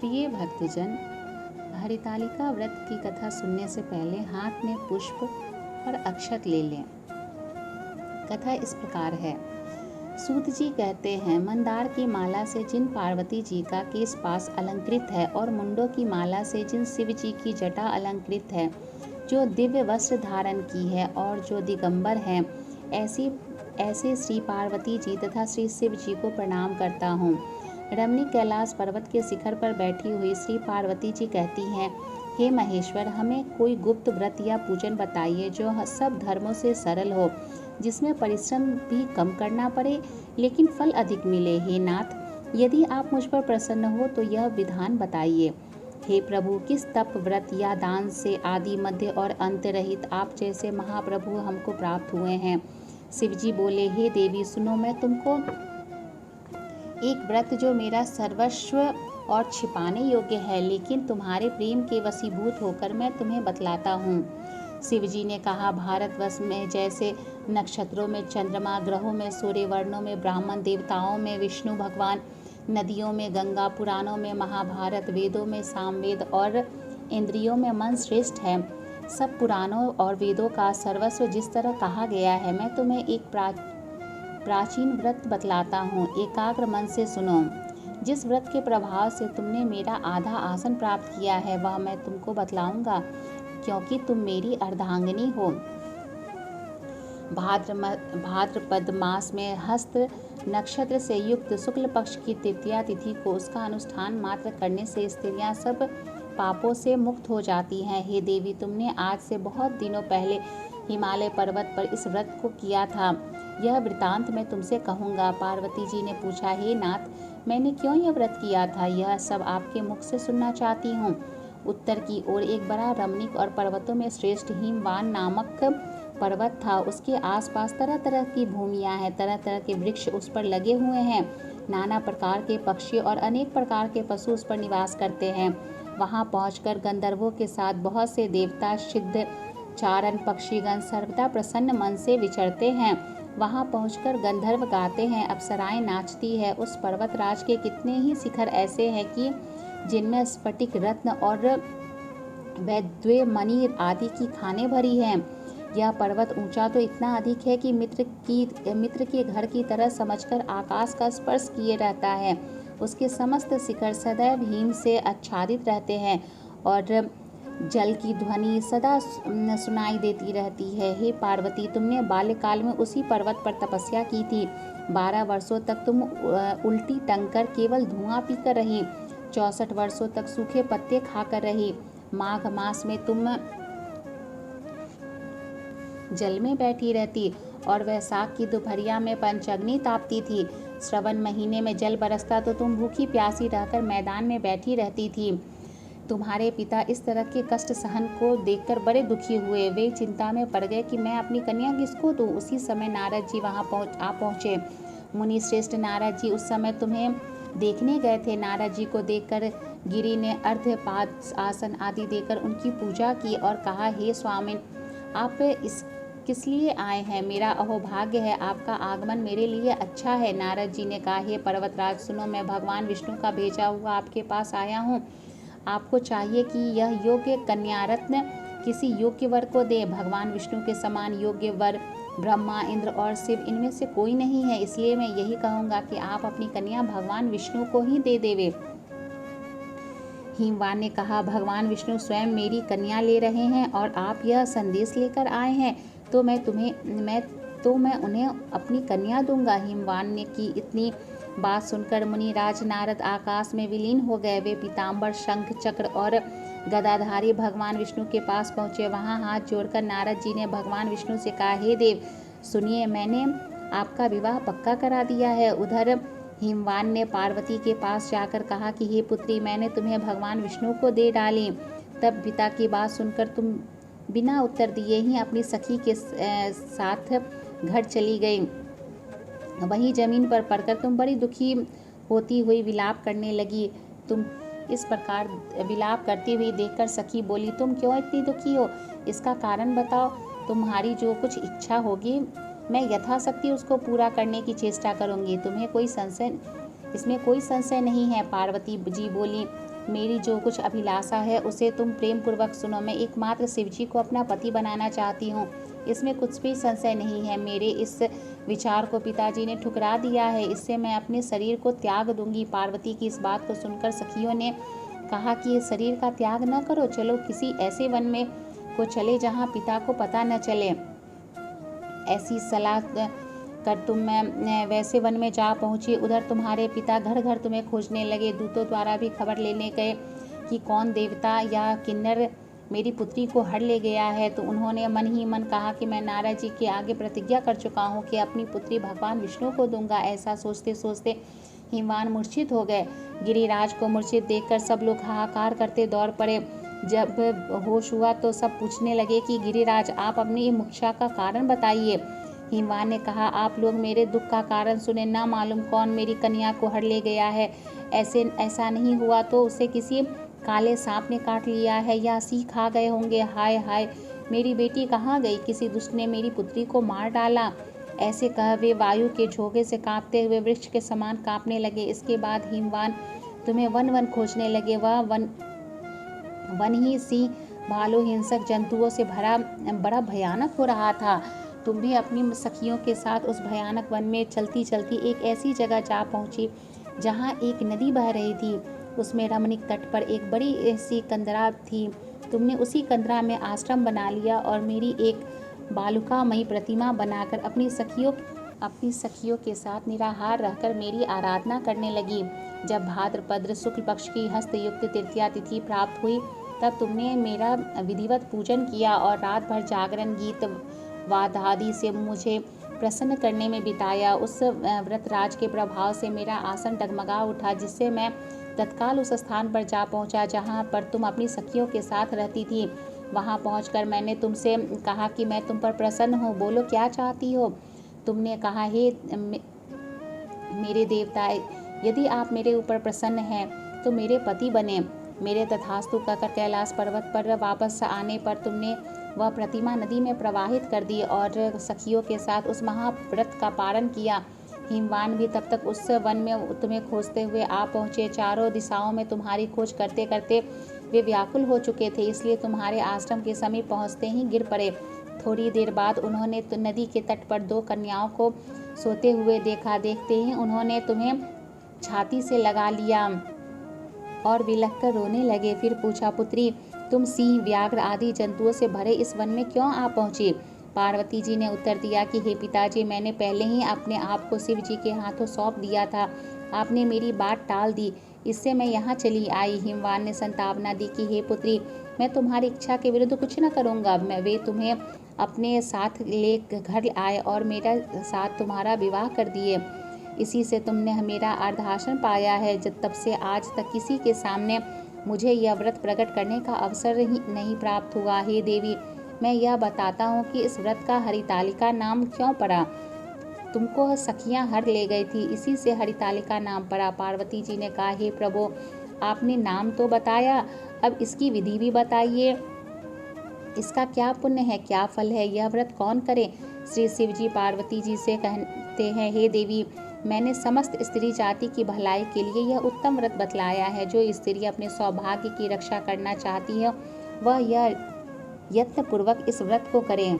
प्रिय भक्तजन, हरितालिका व्रत की कथा सुनने से पहले हाथ में पुष्प और अक्षत ले लें। कथा इस प्रकार है। सूत जी कहते हैं, मंदार की माला से जिन पार्वती जी का केश पास अलंकृत है और मुंडों की माला से जिन शिव जी की जटा अलंकृत है, जो दिव्य वस्त्र धारण की है और जो दिगंबर हैं, ऐसे श्री पार्वती जी तथा श्री शिव जी को प्रणाम करता हूँ। रमणीक कैलाश पर्वत के शिखर पर बैठी हुई श्री पार्वती जी कहती हैं, हे महेश्वर, हमें कोई गुप्त व्रत या पूजन बताइए जो सब धर्मों से सरल हो, जिसमें परिश्रम भी कम करना पड़े लेकिन फल अधिक मिले। हे नाथ, यदि आप मुझ पर प्रसन्न हो तो यह विधान बताइए। हे प्रभु, किस तप, व्रत या दान से आदि मध्य और अंत रहित आप जैसे महाप्रभु हमको प्राप्त हुए हैं। शिव जी बोले, हे देवी सुनो, मैं तुमको एक व्रत जो मेरा सर्वस्व और छिपाने योग्य है, लेकिन तुम्हारे प्रेम के वशीभूत होकर मैं तुम्हें बतलाता हूँ। शिव जी ने कहा, भारतवर्ष में जैसे नक्षत्रों में चंद्रमा, ग्रहों में सूर्य, वर्णों में ब्राह्मण, देवताओं में विष्णु भगवान, नदियों में गंगा, पुराणों में महाभारत, वेदों में सामवेद और इंद्रियों में मन श्रेष्ठ है, सब पुराणों और वेदों का सर्वस्व जिस तरह कहा गया है, मैं तुम्हें एक प्राचीन व्रत बतलाता हूँ। एकाग्र मन से सुनो। जिस व्रत के प्रभाव से तुमने मेरा आधा आसन प्राप्त किया है, वह मैं तुमको बतलाऊंगा, क्योंकि तुम मेरी अर्धांगिनी हो। भाद्रपद मास में हस्त नक्षत्र से युक्त शुक्ल पक्ष की तृतीया तिथि को उसका अनुष्ठान मात्र करने से स्त्रियां सब पापों से मुक्त हो जाती हैं। हे देवी, तुमने आज से बहुत दिनों पहले हिमालय पर्वत पर इस व्रत को किया था। यह वृतांत मैं तुमसे कहूँगा। पार्वती जी ने पूछा, हे नाथ, मैंने क्यों यह व्रत किया था, यह सब आपके मुख से सुनना चाहती हूँ। उत्तर की ओर एक बड़ा रमणीक और पर्वतों में श्रेष्ठ हिमवान नामक पर्वत था। उसके आसपास तरह तरह की भूमियाँ हैं, तरह तरह के वृक्ष उस पर लगे हुए हैं, नाना प्रकार के पक्षी और अनेक प्रकार के पशु उस पर निवास करते हैं। वहाँ पहुँचकर गंधर्वों के साथ बहुत से देवता, सिद्ध, चारण, पक्षीगण सर्वदा प्रसन्न मन से विचरते हैं। वहाँ पहुँचकर गंधर्व गाते हैं, अप्सराएं नाचती है। उस पर्वतराज के कितने ही शिखर ऐसे हैं कि जिनमें स्फटिक, रत्न और वैद्य मणि आदि की खानें भरी हैं। यह पर्वत ऊंचा तो इतना अधिक है कि मित्र के घर की तरह समझकर आकाश का स्पर्श किए रहता है। उसके समस्त शिखर सदैव हिम से आच्छादित रहते हैं और जल की ध्वनि सदा सुनाई देती रहती है। हे पार्वती, तुमने बाल्यकाल में उसी पर्वत पर तपस्या की थी। 12 वर्षों तक तुम उल्टी टंगकर केवल धुआं पीकर रही। 64 वर्षों तक सूखे पत्ते खाकर रही। माघ मास में तुम जल में बैठी रहती और वैशाख की दोपहरिया में पंचअग्नि तापती थी। श्रवण महीने में जल बरसता तो तुम भूखी प्यासी रहकर मैदान में बैठी रहती थी। तुम्हारे पिता इस तरह के कष्ट सहन को देखकर बड़े दुखी हुए। वे चिंता में पड़ गए कि मैं अपनी कन्या किसको दूं। उसी समय नारद जी वहां पहुंचे। मुनि श्रेष्ठ नारद जी उस समय तुम्हें देखने गए थे। नारद जी को देखकर गिरि ने अर्घ्यपाद, आसन आदि देकर उनकी पूजा की और कहा, हे स्वामी, आप किस लिए आए हैं? मेरा अहोभाग्य है, आपका आगमन मेरे लिए अच्छा है। नारद जी ने कहा, हे पर्वतराज सुनो, मैं भगवान विष्णु का भेजा हुआ आपके पास आया हूँ। आपको चाहिए कि यह योग्य कन्यारत्न किसी योग्य वर को दे। भगवान विष्णु के समान योग्य वर ब्रह्मा, इंद्र और शिव, इनमें से कोई नहीं है। इसलिए मैं यही कहूँगा कि आप अपनी कन्या भगवान विष्णु को ही दे देवे। हिमवान ने कहा, भगवान विष्णु स्वयं मेरी कन्या ले रहे हैं और आप यह संदेश लेकर आए हैं, तो मैं उन्हें अपनी कन्या दूंगा। हिमवान ने की इतनी बात सुनकर मुनिराज नारद आकाश में विलीन हो गए। वे पीताम्बर, शंख, चक्र और गदाधारी भगवान विष्णु के पास पहुँचे। वहाँ हाथ जोड़कर नारद जी ने भगवान विष्णु से कहा, हे देव सुनिए, मैंने आपका विवाह पक्का करा दिया है। उधर हिमवान ने पार्वती के पास जाकर कहा कि हे पुत्री, मैंने तुम्हें भगवान विष्णु को दे डाली। तब पिता की बात सुनकर तुम बिना उत्तर दिए ही अपनी सखी के साथ घर चली गई। वहीं जमीन पर पड़कर तुम बड़ी दुखी होती हुई विलाप करने लगी। तुम इस प्रकार विलाप करती हुई देखकर सखी बोली, तुम क्यों इतनी दुखी हो? इसका कारण बताओ। तुम्हारी जो कुछ इच्छा होगी मैं यथाशक्ति उसको पूरा करने की चेष्टा करूंगी। तुम्हें कोई संशय इसमें कोई संशय नहीं है। पार्वती जी बोली, मेरी जो कुछ अभिलाषा है उसे तुम प्रेम पूर्वक सुनो। मैं एकमात्र शिवजी को अपना पति बनाना चाहती हूँ, इसमें कुछ भी संशय नहीं है। मेरे इस विचार को पिताजी ने ठुकरा दिया है, इससे मैं अपने शरीर को त्याग दूंगी। पार्वती की इस बात को सुनकर सखियों ने कहा कि शरीर का त्याग न करो, चलो किसी ऐसे वन में को चले जहाँ पिता को पता न चले। ऐसी सलाह कर तुम वैसे वन में जा पहुंची। उधर तुम्हारे पिता घर घर तुम्हें खोजने लगे। दूतों द्वारा भी खबर लेने गए कि कौन देवता या किन्नर मेरी पुत्री को हर ले गया है। तो उन्होंने मन ही मन कहा कि मैं नारद जी के आगे प्रतिज्ञा कर चुका हूँ कि अपनी पुत्री भगवान विष्णु को दूंगा। ऐसा सोचते सोचते हिमवान मूर्छित हो गए। गिरिराज को मूर्छित देखकर सब लोग हाहाकार करते दौड़ पड़े। जब होश हुआ तो सब पूछने लगे कि गिरिराज, आप अपनी मूर्छा का कारण बताइए। हिमवान ने कहा, आप लोग मेरे दुख का कारण सुने, ना मालूम कौन मेरी कन्या को हर ले गया है। ऐसा नहीं हुआ तो उसे किसी काले सांप ने काट लिया है या सी खा गए होंगे। हाय हाय, मेरी बेटी कहाँ गई? किसी दुष्ट ने मेरी पुत्री को मार डाला। ऐसे कह वे वायु के झोंके से कांपते हुए वृक्ष के समान कांपने लगे। इसके बाद हिमवान तुम्हें वन वन खोजने लगे। वह वन ही सिंह, भालू, हिंसक जंतुओं से भरा बड़ा भयानक हो रहा था। तुम भी अपनी सखियों के साथ उस भयानक वन में चलती चलती एक ऐसी जगह जा पहुंची जहां एक नदी बह रही थी। उसमें रमणीक तट पर एक बड़ी ऐसी कंदरा थी। तुमने उसी कंदरा में आश्रम बना लिया और मेरी एक बालुकामयी प्रतिमा बनाकर अपनी सखियों के साथ निराहार रहकर मेरी आराधना करने लगी। जब भाद्रपद शुक्ल पक्ष की हस्तयुक्त तृतीया तिथि प्राप्त हुई तब तुमने मेरा विधिवत पूजन किया और रात भर जागरण, गीत वाद्यादि से मुझे प्रसन्न करने में बिताया। उस व्रतराज के प्रभाव से मेरा आसन डगमगा उठा, जिससे मैं तत्काल उस स्थान पर जा पहुंचा जहां पर तुम अपनी सखियों के साथ रहती थी। वहां पहुंचकर मैंने तुमसे कहा कि मैं तुम पर प्रसन्न हूँ, बोलो क्या चाहती हो। तुमने कहा, हे मेरे देवता, यदि आप मेरे ऊपर प्रसन्न हैं तो मेरे पति बने। मेरे तथास्तु कहकर कैलाश पर्वत पर वापस आने पर तुमने वह प्रतिमा नदी में प्रवाहित कर दी और सखियों के साथ उस महाव्रत का पारण किया। हिमवान भी तब तक उस वन में तुम्हें खोजते हुए आ पहुँचे। चारों दिशाओं में तुम्हारी खोज करते करते वे व्याकुल हो चुके थे, इसलिए तुम्हारे आश्रम के समीप पहुँचते ही गिर पड़े। थोड़ी देर बाद उन्होंने नदी के तट पर 2 कन्याओं को सोते हुए देखा। देखते ही उन्होंने तुम्हें छाती से लगा लिया और बिलख कर रोने लगे। फिर पूछा, पुत्री, तुम सिंह, व्याघ्र आदि जंतुओं से भरे इस वन में क्यों आ पहुँची? पार्वती जी ने उत्तर दिया कि हे पिताजी, मैंने पहले ही अपने आप को शिव जी के हाथों सौंप दिया था। आपने मेरी बात टाल दी, इससे मैं यहाँ चली आई। हिमवान ने संतावना दी कि हे पुत्री, मैं तुम्हारी इच्छा के विरुद्ध कुछ न करूँगा। वे तुम्हें अपने साथ ले घर आए और मेरा साथ तुम्हारा विवाह कर दिए। इसी से तुमने मेरा अर्धासन पाया है। तब से आज तक किसी के सामने मुझे यह व्रत प्रकट करने का अवसर ही नहीं प्राप्त हुआ। हे देवी, मैं यह बताता हूँ कि इस व्रत का हरितालिका नाम क्यों पड़ा। तुमको सखियाँ हर ले गई थी, इसी से हरितालिका नाम पड़ा। पार्वती जी ने कहा, हे प्रभु, आपने नाम तो बताया, अब इसकी विधि भी बताइए। इसका क्या पुण्य है, क्या फल है, यह व्रत कौन करे? श्री शिव जी पार्वती जी से कहते हैं, हे देवी, मैंने समस्त स्त्री जाति की भलाई के लिए यह उत्तम व्रत बतलाया है। जो स्त्री अपने सौभाग्य की रक्षा करना चाहती है वह यह यत्नपूर्वक इस व्रत को करें।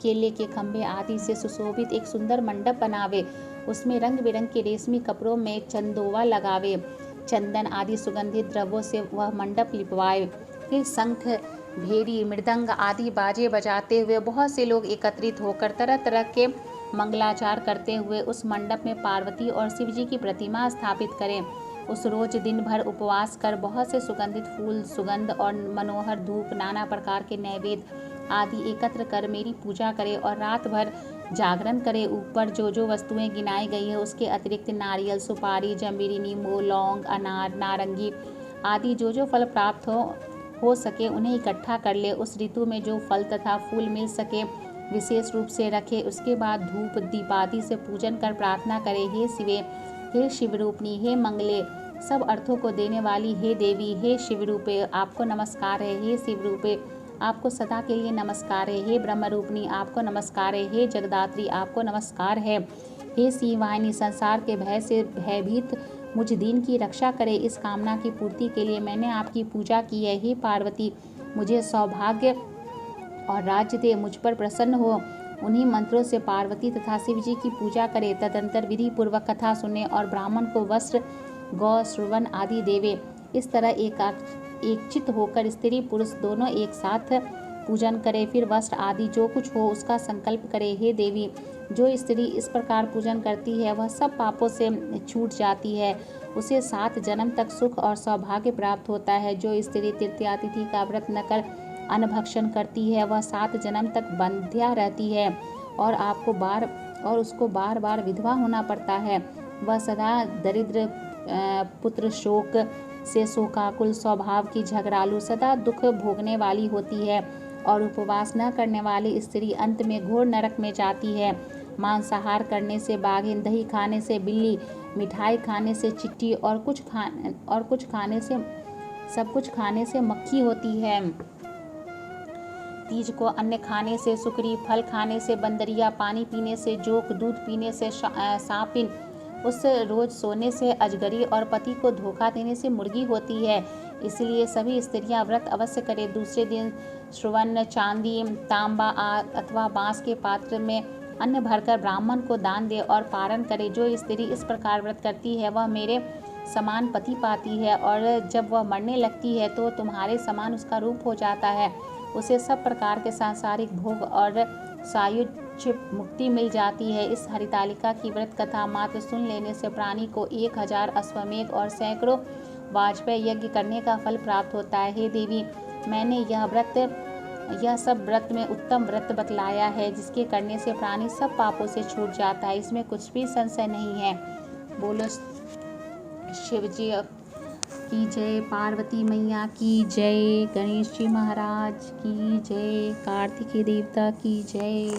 केले के खंभे आदि से सुशोभित एक सुंदर मंडप बनावे, उसमें रंग बिरंग के रेशमी कपड़ों में चंदोवा लगावे, चंदन आदि सुगंधित द्रव्यों से वह मंडप लिपवाए। फिर शंख, भेरी, मृदंग आदि बाजे बजाते हुए बहुत से लोग एकत्रित होकर तरह तरह के मंगलाचार करते हुए उस मंडप में पार्वती और शिव जी की प्रतिमा स्थापित करें। उस रोज दिन भर उपवास कर बहुत से सुगंधित फूल, सुगंध और मनोहर धूप, नाना प्रकार के नैवेद्य आदि एकत्र कर मेरी पूजा करे और रात भर जागरण करे। ऊपर जो जो वस्तुएं गिनाई गई है उसके अतिरिक्त नारियल, सुपारी, जंबीरी, नींबू, लौंग, अनार, नारंगी आदि जो जो फल प्राप्त हो सके उन्हें इकट्ठा कर ले। उस ऋतु में जो फल तथा फूल मिल सके विशेष रूप से रखे। उसके बाद धूप दीपादि से पूजन कर प्रार्थना करे, हे शिवे, हे शिवरूपनी, हे मंगले, सब अर्थों को देने वाली हे देवी, हे शिवरूपे, आपको नमस्कार है। हे शिवरूपे, आपको सदा के लिए नमस्कार है। हे ब्रह्मरूपनी, आपको नमस्कार है। हे जगदात्री, आपको नमस्कार है। हे शिवाहिनी, संसार के भय से भयभीत मुझ दीन की रक्षा करे। इस कामना की पूर्ति के लिए मैंने आपकी पूजा की है। हे पार्वती, मुझे सौभाग्य और राज्य दे, मुझ पर प्रसन्न हो। उन्हीं मंत्रों से पार्वती तथा शिव जी की पूजा करे। तदंतर विधि पूर्वक कथा सुने और ब्राह्मण को वस्त्र, गौ, श्रवण आदि देवे। इस तरह एकचित होकर स्त्री पुरुष दोनों एक साथ पूजन करे। फिर वस्त्र आदि जो कुछ हो उसका संकल्प करे। हे देवी, जो स्त्री इस प्रकार पूजन करती है वह सब पापों से छूट जाती है। उसे 7 जन्म तक सुख और सौभाग्य प्राप्त होता है। जो स्त्री तृतीया तिथि का व्रत न कर अन्न भक्षण करती है वह 7 जन्म तक बंध्या रहती है और उसको बार बार विधवा होना पड़ता है। वह सदा दरिद्र, पुत्र शोक से शोकाकुल, स्वभाव की झगड़ालू, सदा दुख भोगने वाली होती है। और उपवास न करने वाली स्त्री अंत में घोर नरक में जाती है। मांसाहार करने से बाघिन, दही खाने से बिल्ली, मिठाई खाने से चिट्टी और सब कुछ खाने से मक्खी होती है। तीज को अन्न खाने से सुकरी, फल खाने से बंदरिया, पानी पीने से जोक, दूध पीने से सांपिन, उस रोज सोने से अजगरी और पति को धोखा देने से मुर्गी होती है। इसलिए सभी स्त्रियां व्रत अवश्य करें। दूसरे दिन स्वर्ण, चांदी, तांबा अथवा बांस के पात्र में अन्न भरकर ब्राह्मण को दान दे और पारण करे। जो स्त्री इस प्रकार व्रत करती है वह मेरे समान पति पाती है और जब वह मरने लगती है तो तुम्हारे समान उसका रूप हो जाता है। उसे सब प्रकार के सांसारिक भोग और सायुज्य मुक्ति मिल जाती है। इस हरितालिका की व्रत कथा मात्र सुन लेने से प्राणी को 1000 अश्वमेध और सैकड़ों वाजपेय यज्ञ करने का फल प्राप्त होता है। हे देवी, मैंने यह सब व्रत में उत्तम व्रत बतलाया है जिसके करने से प्राणी सब पापों से छूट जाता है। इसमें कुछ भी संशय नहीं है। बोलो शिव जी की जय, पार्वती मैया की जय, गणेश जी महाराज की जय, कार्तिकेय देवता की जय।